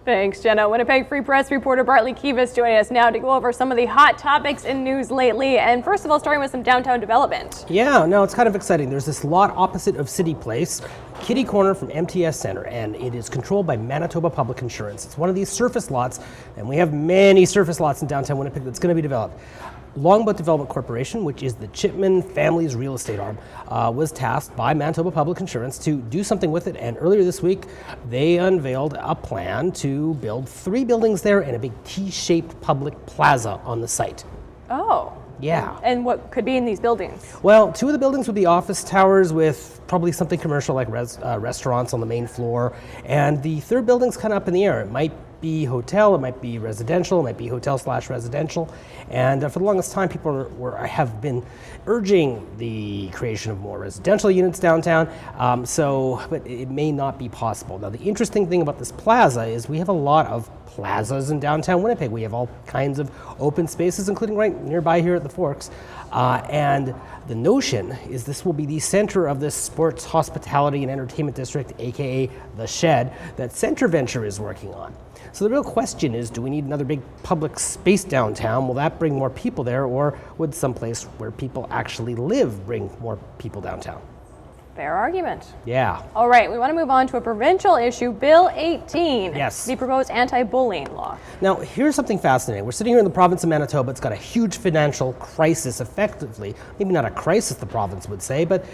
Thanks, Jenna. Winnipeg Free Press reporter Bartley Kives joining us now to go over some of the hot topics in news lately. And first of all, starting with some downtown development. Yeah, no, it's kind of exciting. There's this lot opposite of City Place, kitty corner from MTS Centre, and it is controlled by Manitoba Public Insurance. It's one of these surface lots, and we have many surface lots in downtown Winnipeg that's going to be developed. Longboat Development Corporation, which is the Chipman family's real estate arm, was tasked by Manitoba Public Insurance to do something with it, and earlier this week they unveiled a plan to build 3 buildings there and a big T-shaped public plaza on the site. Oh. Yeah. And what could be in these buildings? Well, 2 of the buildings would be office towers with probably something commercial like restaurants on the main floor, and the third building's kind of up in the air. It might be hotel, it might be residential, it might be hotel/residential, and for the longest time people have been urging the creation of more residential units downtown, but it may not be possible. Now the interesting thing about this plaza is we have a lot of plazas in downtown Winnipeg. We have all kinds of open spaces, including right nearby here at the Forks, and the notion is this will be the center of this sports, hospitality, and entertainment district, aka the Shed, that CentreVenture is working on. So the real question is, do we need another big public space downtown? Will that bring more people there, or would someplace where people actually live bring more people downtown? Fair argument. Yeah. All right, we want to move on to a provincial issue, Bill 18. Yes. The proposed anti-bullying law. Now, here's something fascinating. We're sitting here in the province of Manitoba. It's got a huge financial crisis, effectively. Maybe not a crisis, the province would say, but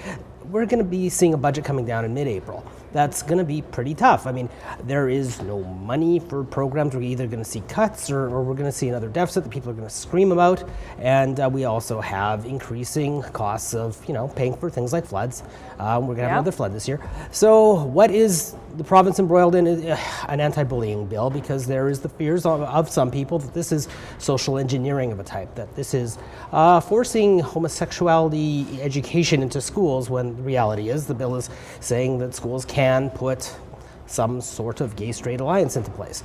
we're going to be seeing a budget coming down in mid-April. That's going to be pretty tough. I mean, there is no money for programs. We're either going to see cuts or we're going to see another deficit that people are going to scream about. And we also have increasing costs of, paying for things like floods. We're going to have another flood this year. So what is the province embroiled in? An anti-bullying bill, because there is the fears of some people that this is social engineering of a type, that this is forcing homosexuality education into schools, when the reality is the bill is saying that schools can put some sort of gay-straight alliance into place.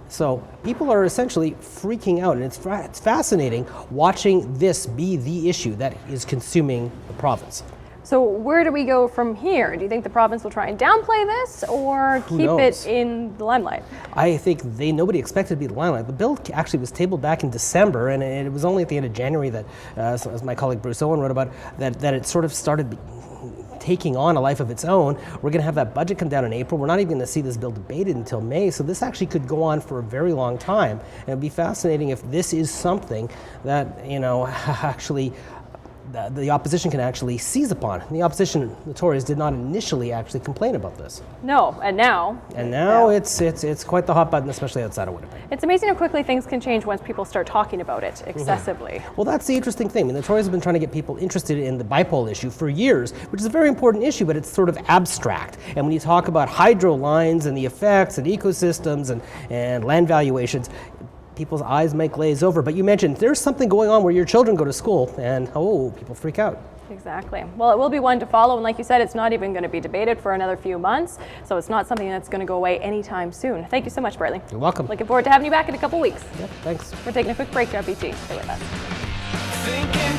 So people are essentially freaking out, and it's fascinating watching this be the issue that is consuming the province. So where do we go from here? Do you think the province will try and downplay this, or keep it in the limelight? I think nobody expected it to be the limelight. The bill actually was tabled back in December, and it was only at the end of January that, as my colleague Bruce Owen wrote about, that it sort of started taking on a life of its own. We're going to have that budget come down in April. We're not even going to see this bill debated until May, so this actually could go on for a very long time. And it'd be fascinating if this is something that, actually the opposition can actually seize upon. And the opposition, the Tories, did not initially actually complain about this. No, and now? And now it's quite the hot button, especially outside of Winnipeg. It's amazing how quickly things can change once people start talking about it excessively. Mm-hmm. Well, that's the interesting thing. I mean, the Tories have been trying to get people interested in the bipole issue for years, which is a very important issue, but it's sort of abstract. And when you talk about hydro lines and the effects and ecosystems and land valuations, people's eyes might glaze over. But you mentioned there's something going on where your children go to school, and people freak out. Exactly. Well, it will be one to follow, and like you said, it's not even going to be debated for another few months, so it's not something that's going to go away anytime soon. Thank you so much, Bartley. You're welcome. Looking forward to having you back in a couple weeks. Yep, thanks. We're taking a quick break here, BT. Stay with us.